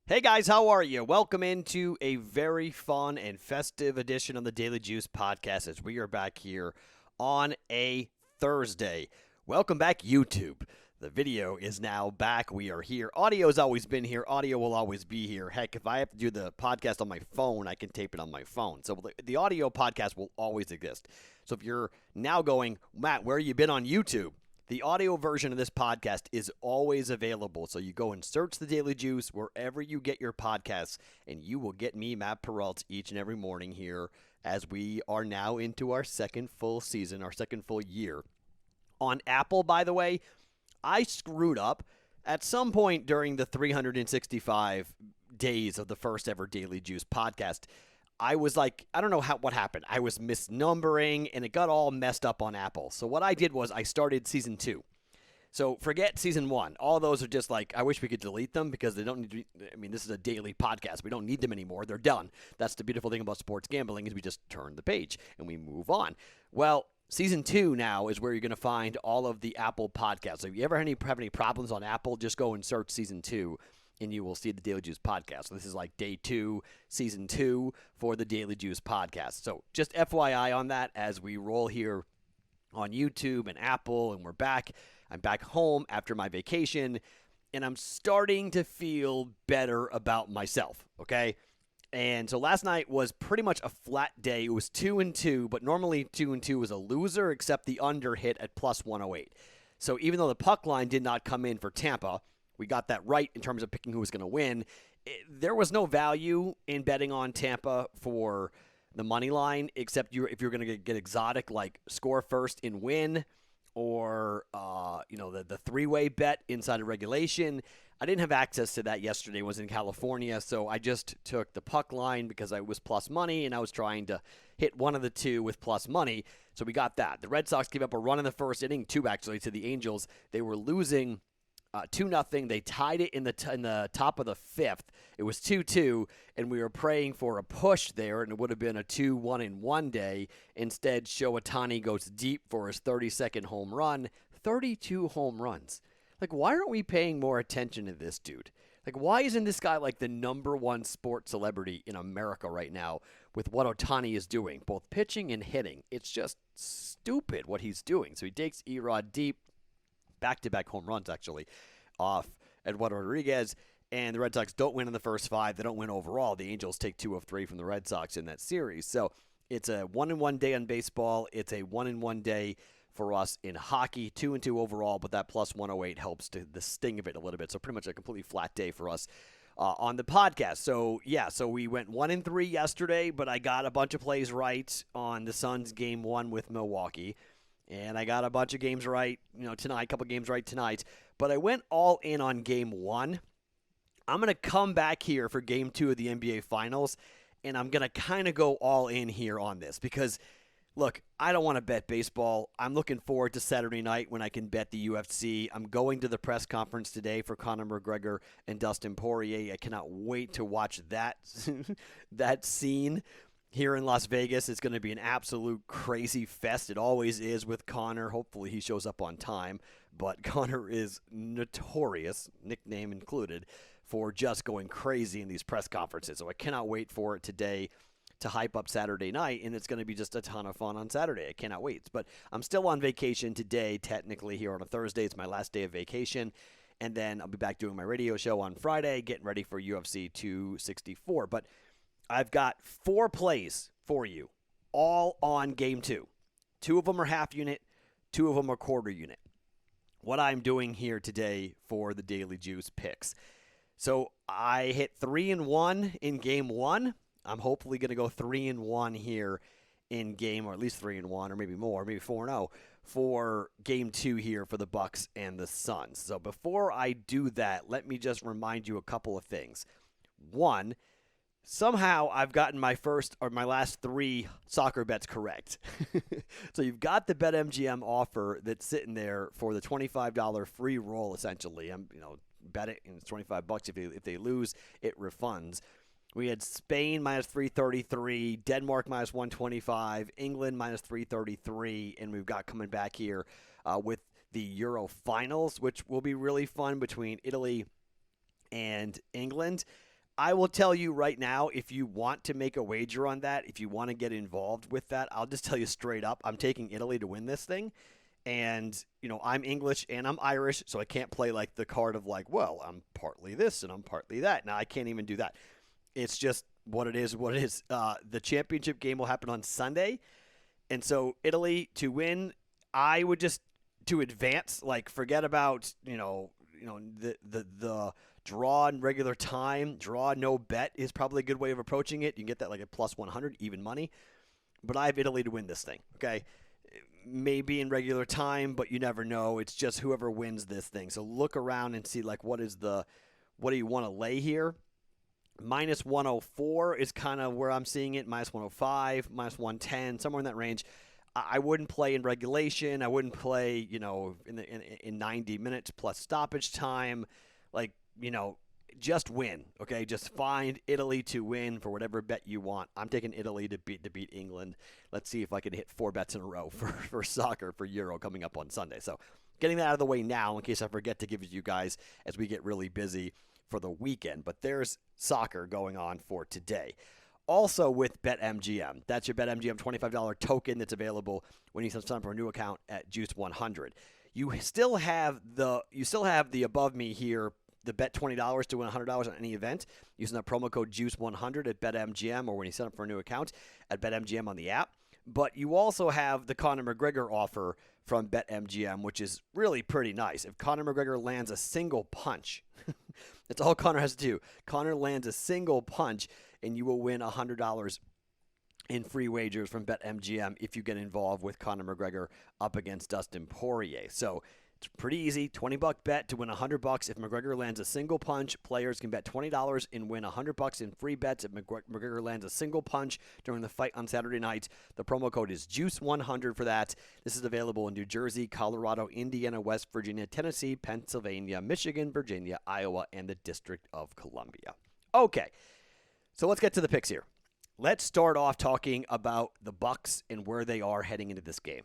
Hey guys, how are you? Welcome into a very fun and festive edition of the Daily Juice podcast as we are back here on a Thursday. Welcome back, YouTube. The video is now back. We are here. Audio has always been here. Audio will always be here. Heck, if I have to do the podcast on my phone, I can tape it on my phone. So the audio podcast will always exist. So if you're now going, Matt, where you been on YouTube? The audio version of this podcast is always available. So you go and search The Daily Juice wherever you get your podcasts, and you will get me, Matt Perrault, each and every morning here as we are now into our second full season, our second full year. On Apple, by the way, I screwed up at some point during the 365 days of the first ever Daily Juice podcast. I was like, I don't know what happened. I was misnumbering, and it got all messed up on Apple. So what I did was I started season 2. So forget season 1. All those are just like, I wish we could delete them because they don't need to be, I mean, this is a daily podcast. We don't need them anymore. They're done. That's the beautiful thing about sports gambling is we just turn the page and we move on. Well, season 2 now is where you're going to find all of the Apple podcasts. So if you ever have any problems on Apple, just go and search season 2. And you will see the Daily Juice podcast. So this is like day 2, season 2 for the Daily Juice podcast. So just FYI on that as we roll here on YouTube and Apple, and we're back. I'm back home after my vacation, and I'm starting to feel better about myself, okay? And so last night was pretty much a flat day. It was 2-2, but normally 2-2 is a loser, except the under hit at plus 108. So even though the puck line did not come in for Tampa, we got that right in terms of picking who was going to win. There was no value in betting on Tampa for the money line, except if you're going to get exotic, like score first and win, or the three-way bet inside of regulation. I didn't have access to that yesterday. I was in California, so I just took the puck line because I was plus money, and I was trying to hit one of the two with plus money. So we got that. The Red Sox gave up a run in the first inning, 2 actually, to the Angels. They were losing 2-0. They tied it in the top of the 5th. It was 2-2, and we were praying for a push there, and it would have been a 2-1-1 day. Instead, Shohei goes deep for his 32nd home run. 32 home runs. Like, why aren't we paying more attention to this dude? Like, why isn't this guy like the number one sports celebrity in America right now with what Ohtani is doing, both pitching and hitting? It's just stupid what he's doing. So he takes Erod deep. Back-to-back home runs, actually, off Eduardo Rodriguez. And the Red Sox don't win in the first 5. They don't win overall. The Angels take 2 of 3 from the Red Sox in that series. So it's a 1-1 day on baseball. It's a 1-1 day for us in hockey. 2-2 overall, but that plus 108 helps to the sting of it a little bit. So pretty much a completely flat day for us on the podcast. So, yeah, so we went 1-3 yesterday, but I got a bunch of plays right on the Suns game 1 with Milwaukee. And I got a bunch of games right, tonight, a couple games right tonight. But I went all in on game 1. I'm going to come back here for game 2 of the NBA Finals, and I'm going to kind of go all in here on this because, look, I don't want to bet baseball. I'm looking forward to Saturday night when I can bet the UFC. I'm going to the press conference today for Conor McGregor and Dustin Poirier. I cannot wait to watch that that scene. Here in Las Vegas, it's going to be an absolute crazy fest. It always is with Conor. Hopefully he shows up on time. But Conor is notorious, nickname included, for just going crazy in these press conferences. So I cannot wait for it today to hype up Saturday night, and it's going to be just a ton of fun on Saturday. I cannot wait. But I'm still on vacation today, technically, here on a Thursday. It's my last day of vacation. And then I'll be back doing my radio show on Friday, getting ready for UFC 264. But I've got 4 plays for you, all on game 2. 2 of them are half unit, 2 of them are quarter unit. What I'm doing here today for the Daily Juice picks. So I hit 3-1 in game 1. I'm hopefully going to go 3-1 here in game, or at least 3-1, or maybe more, maybe 4-0 for game 2 here for the Bucks and the Suns. So before I do that, let me just remind you a couple of things. One, somehow I've gotten my last 3 soccer bets correct. So you've got the BetMGM offer that's sitting there for the $25 free roll, essentially. Bet it, and it's $25. If they lose, it refunds. We had Spain minus 333, Denmark minus 125, England minus 333, and we've got coming back here with the Euro finals, which will be really fun between Italy and England. I will tell you right now, if you want to make a wager on that, if you want to get involved with that, I'll just tell you straight up, I'm taking Italy to win this thing. And, I'm English and I'm Irish, so I can't play like the card of like, well, I'm partly this and I'm partly that. Now, I can't even do that. It's just what it is, what it is. The championship game will happen on Sunday. And so Italy to win, I would just to advance, like forget about, the draw in regular time, draw no bet is probably a good way of approaching it. You can get that like a plus 100 even money. But I have Italy to win this thing, okay? Maybe in regular time, but you never know. It's just whoever wins this thing. So look around and see like what do you want to lay here? Minus 104 is kind of where I'm seeing it. Minus 105, minus 110, somewhere in that range. I wouldn't play in regulation. I wouldn't play, in 90 minutes plus stoppage time. Like, just win, okay? Just find Italy to win for whatever bet you want. I'm taking Italy to beat England. Let's see if I can hit 4 bets in a row for soccer, for Euro coming up on Sunday. So getting that out of the way now in case I forget to give it to you guys as we get really busy for the weekend. But there's soccer going on for today. Also with BetMGM. That's your BetMGM $25 token that's available when you sign up for a new account at Juice100. You still have the above me here, the bet $20 to win $100 on any event using the promo code Juice100 at BetMGM or when you sign up for a new account at BetMGM on the app. But you also have the Conor McGregor offer from BetMGM, which is really pretty nice. If Conor McGregor lands a single punch, that's all Conor has to do. Conor lands a single punch, and you will win $100 in free wagers from BetMGM if you get involved with Conor McGregor up against Dustin Poirier. So it's pretty easy. $20 bet to win $100. If McGregor lands a single punch, players can bet $20 and win $100 in free bets if McGregor lands a single punch during the fight on Saturday night. The promo code is Juice100 for that. This is available in New Jersey, Colorado, Indiana, West Virginia, Tennessee, Pennsylvania, Michigan, Virginia, Iowa, and the District of Columbia. Okay, so let's get to the picks here. Let's start off talking about the Bucks and where they are heading into this game.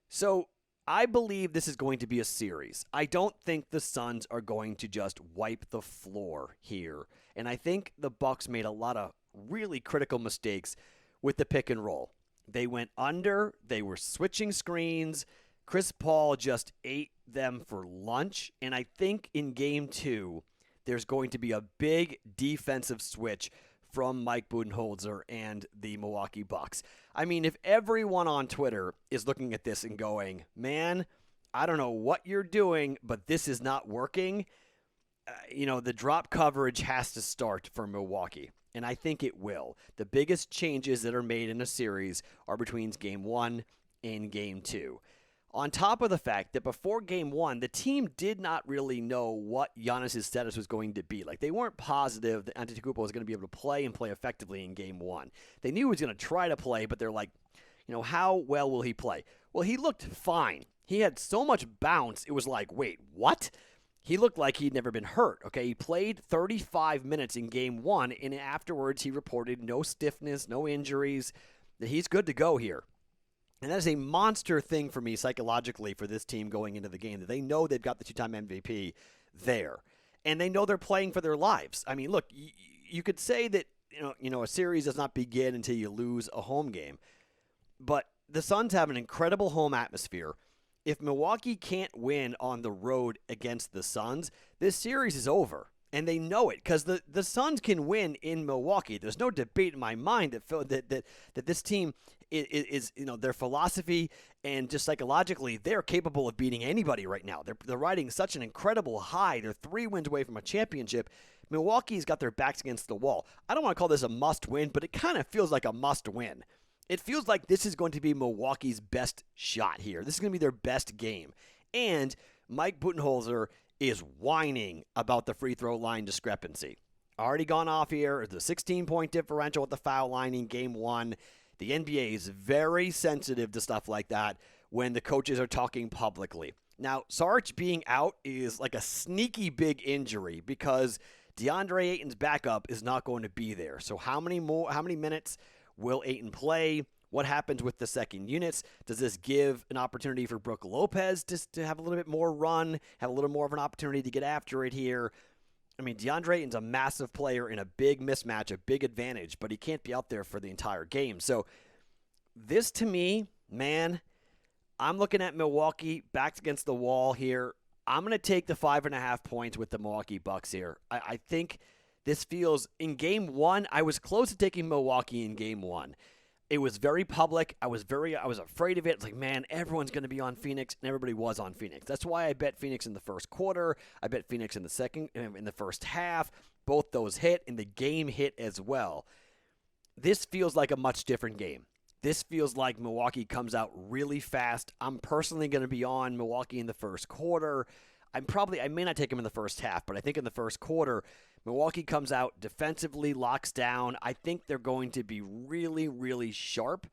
So I believe this is going to be a series. I don't think the Suns are going to just wipe the floor here. And I think the Bucks made a lot of really critical mistakes with the pick and roll. They went under, they were switching screens. Chris Paul just ate them for lunch. And I think in game 2, there's going to be a big defensive switch from Mike Budenholzer and the Milwaukee Bucks. I mean, if everyone on Twitter is looking at this and going, man, I don't know what you're doing, but this is not working, the drop coverage has to start for Milwaukee, and I think it will. The biggest changes that are made in a series are between Game 1 and Game 2. On top of the fact that before Game 1, the team did not really know what Giannis' status was going to be. Like, they weren't positive that Antetokounmpo was going to be able to play and play effectively in Game 1. They knew he was going to try to play, but they're like, how well will he play? Well, he looked fine. He had so much bounce, it was like, wait, what? He looked like he'd never been hurt, okay? He played 35 minutes in Game 1, and afterwards he reported no stiffness, no injuries, that he's good to go here. And that is a monster thing for me psychologically for this team going into the game, that they know they've got the 2-time MVP there. And they know they're playing for their lives. I mean, look, you could say that a series does not begin until you lose a home game. But the Suns have an incredible home atmosphere. If Milwaukee can't win on the road against the Suns, this series is over. And they know it because the Suns can win in Milwaukee. There's no debate in my mind that this team is their philosophy and just psychologically they're capable of beating anybody right now. They're riding such an incredible high. They're 3 wins away from a championship. Milwaukee's got their backs against the wall. I don't want to call this a must win, but it kind of feels like a must win. It feels like this is going to be Milwaukee's best shot here. This is going to be their best game. And Mike Budenholzer is whining about the free throw line discrepancy. Already gone off here. The 16-point differential at the foul line in Game 1. The NBA is very sensitive to stuff like that when the coaches are talking publicly. Now, Sarge being out is like a sneaky big injury because DeAndre Ayton's backup is not going to be there. So how many minutes will Ayton play? What happens with the second units? Does this give an opportunity for Brook Lopez to have a little bit more run, have a little more of an opportunity to get after it here? I mean, DeAndre Ayton's a massive player in a big mismatch, a big advantage, but he can't be out there for the entire game. So this to me, man, I'm looking at Milwaukee backed against the wall here. I'm going to take the 5.5 points with the Milwaukee Bucks here. I think this feels, in game one, I was close to taking Milwaukee in game one. It was very public. I was afraid of it. It's like, man, everyone's going to be on Phoenix, and everybody was on Phoenix. That's why I bet Phoenix in the first quarter. I bet Phoenix in the first half. Both those hit, and the game hit as well. This feels like a much different game. This feels like Milwaukee comes out really fast. I'm personally going to be on Milwaukee in the first quarter. I may not take them in the first half, but I think in the first quarter, Milwaukee comes out defensively, locks down. I think they're going to be really, really sharp.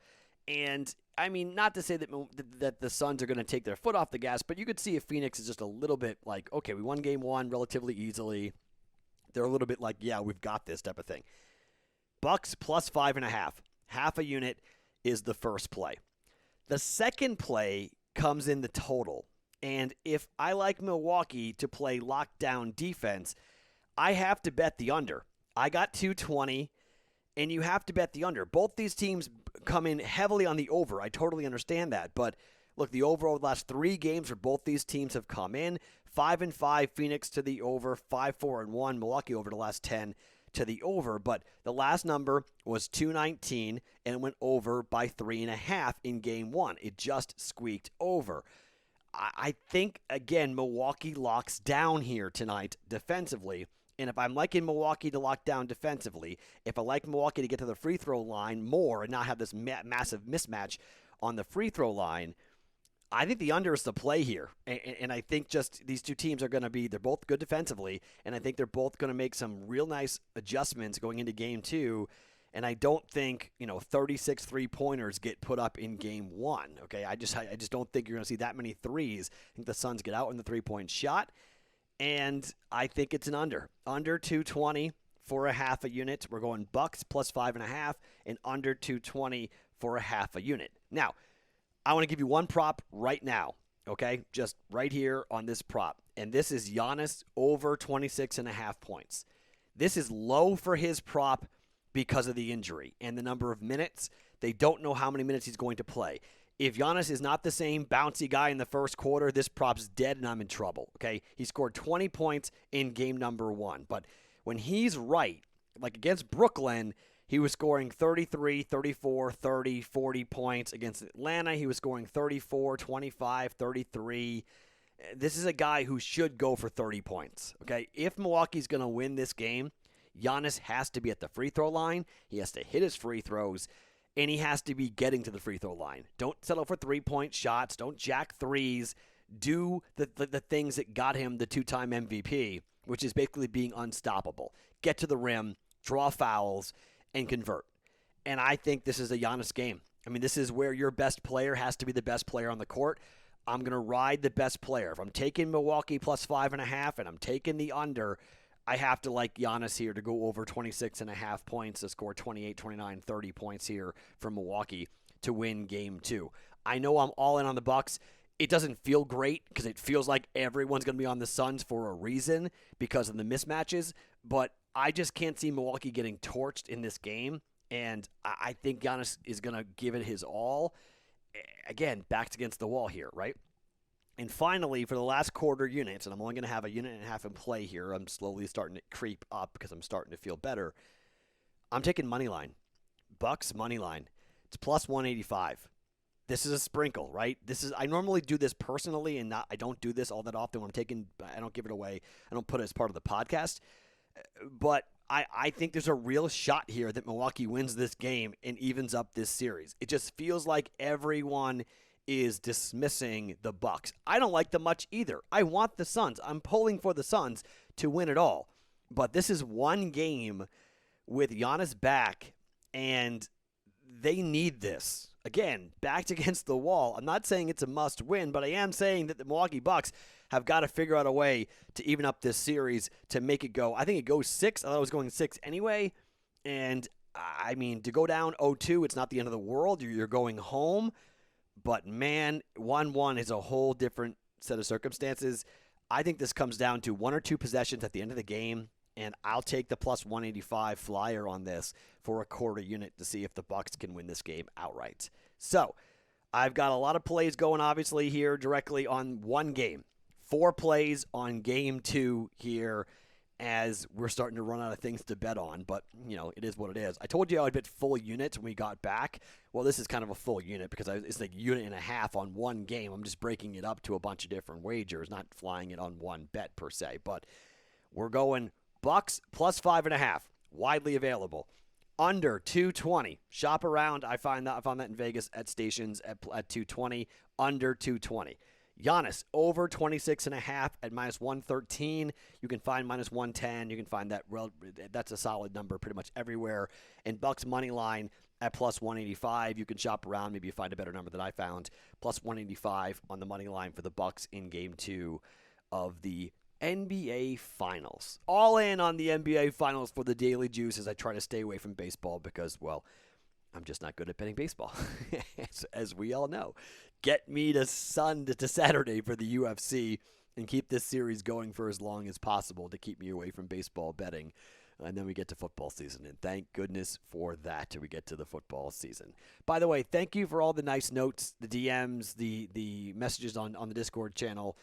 And, I mean, not to say that the Suns are going to take their foot off the gas, but you could see if Phoenix is just a little bit like, okay, we won game one relatively easily. They're a little bit like, yeah, we've got this type of thing. Bucks plus 5.5. Half a unit is the first play. The second play comes in the total. And if I like Milwaukee to play lockdown defense, I have to bet the under. I got 220, and you have to bet the under. Both these teams come in heavily on the over. I totally understand that. But look, the over the last 3 games where both these teams have come in, 5-5 Phoenix to the over, 5-4-1 Milwaukee over the last 10 to the over. But the last number was 219, and it went over by 3.5 in game one. It just squeaked over. I think, again, Milwaukee locks down here tonight defensively. And if I'm liking Milwaukee to lock down defensively, if I like Milwaukee to get to the free throw line more and not have this massive mismatch on the free throw line, I think the under is the play here. And I think just these two teams are going to be, they're both good defensively, and I think they're both going to make some real nice adjustments going into game two. And I don't think, 36 3-pointers get put up in game one. Okay, I just don't think you're going to see that many threes. I think the Suns get out in the 3-point shot, and I think it's an under 220 for a half a unit. We're going Bucks plus 5.5 and under 220 for a half a unit. Now, I want to give you one prop right now. Okay, just right here on this prop, and this is Giannis over 26.5 points. This is low for his prop because of the injury and the number of minutes. They don't know how many minutes he's going to play. If Giannis is not the same bouncy guy in the first quarter, this prop's dead and I'm in trouble, okay? He scored 20 points in game number 1. But when he's right, like against Brooklyn, he was scoring 33, 34, 30, 40 points. Against Atlanta, he was scoring 34, 25, 33. This is a guy who should go for 30 points, okay? If Milwaukee's going to win this game, Giannis has to be at the free throw line. He has to hit his free throws, and he has to be getting to the free throw line. Don't settle for 3-point shots. Don't jack threes. Do the things that got him the 2-time MVP, which is basically being unstoppable. Get to the rim, draw fouls, and convert. And I think this is a Giannis game. I mean, this is where your best player has to be the best player on the court. I'm going to ride the best player. If I'm taking Milwaukee plus 5.5 and I'm taking the under, I have to like Giannis here to go over 26.5 points, to score 28, 29, 30 points here for Milwaukee to win game 2. I know I'm all in on the Bucks. It doesn't feel great because it feels like everyone's going to be on the Suns for a reason because of the mismatches, but I just can't see Milwaukee getting torched in this game, and I think Giannis is going to give it his all. Again, backs against the wall here, right? And finally, for the last quarter units, and I'm only going to have a unit and a half in play here. I'm slowly starting to creep up because I'm starting to feel better. I'm taking money line. Bucks money line. It's plus 185. This is a sprinkle, right? I normally do this personally, and I don't do this all that often when I don't give it away. I don't put it as part of the podcast. But I think there's a real shot here that Milwaukee wins this game and evens up this series. It just feels like everyone is dismissing the Bucks. I don't like them much either. I want the Suns. I'm pulling for the Suns to win it all. But this is one game with Giannis back, and they need this. Again, backed against the wall. I'm not saying it's a must win, but I am saying that the Milwaukee Bucks have got to figure out a way to even up this series to make it go. I think it goes 6. I thought it was going 6 anyway. And, I mean, to go down 0-2, it's not the end of the world. You're going home. But, man, 1-1 is a whole different set of circumstances. I think this comes down to 1 or 2 possessions at the end of the game, and I'll take the plus 185 flyer on this for a quarter unit to see if the Bucs can win this game outright. So I've got a lot of plays going, obviously, here directly on one game. 4 plays on game 2 here as we're starting to run out of things to bet on. But, it is what it is. I told you I would bet full units when we got back. Well, this is kind of a full unit because it's like a unit and a half on one game. I'm just breaking it up to a bunch of different wagers, not flying it on one bet per se. But we're going Bucs plus 5.5, widely available. Under 220. Shop around. I found that in Vegas at stations at 220. Under 220. Giannis over 26.5 at minus 113. You can find minus 110. You can find that. That's a solid number pretty much everywhere. And Bucks money line at plus 185. You can shop around. Maybe you find a better number than I found. Plus 185 on the money line for the Bucks in Game 2 of the NBA Finals. All in on the NBA Finals for the Daily Juice as I try to stay away from baseball because, well, I'm just not good at betting baseball, as we all know. Get me to Saturday for the UFC and keep this series going for as long as possible to keep me away from baseball betting. And then we get to football season, and thank goodness for that we get to the football season. By the way, thank you for all the nice notes, the DMs, the messages on the Discord channel.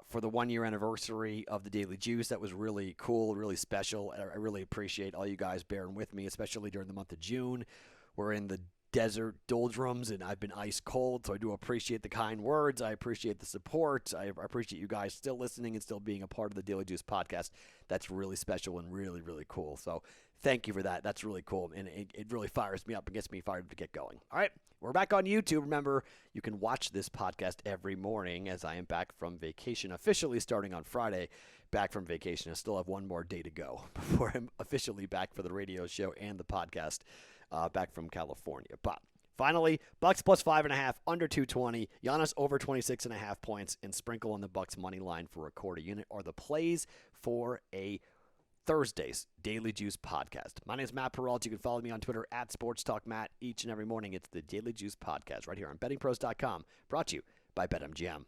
For the 1-year anniversary of the Daily Juice. That was really cool, really special. I really appreciate all you guys bearing with me, especially during the month of June. We're in the desert doldrums, and I've been ice cold, so I do appreciate the kind words. I appreciate the support. I appreciate you guys still listening and still being a part of the Daily Juice podcast. That's really special and really, really cool. So thank you for that. That's really cool, and it really fires me up and gets me fired up to get going. All right, we're back on YouTube. Remember, you can watch this podcast every morning as I am back from vacation, officially starting on Friday. Back from vacation. I still have one more day to go before I'm officially back for the radio show and the podcast. Back from California. But finally, Bucks plus 5.5, under 220. Giannis over 26.5 points, and sprinkle on the Bucks money line for a quarter unit are the plays for a Thursday's Daily Juice podcast. My name is Matt Perrault. You can follow me on Twitter at SportsTalkMatt. Each and every morning, it's the Daily Juice podcast right here on BettingPros.com. Brought to you by BetMGM.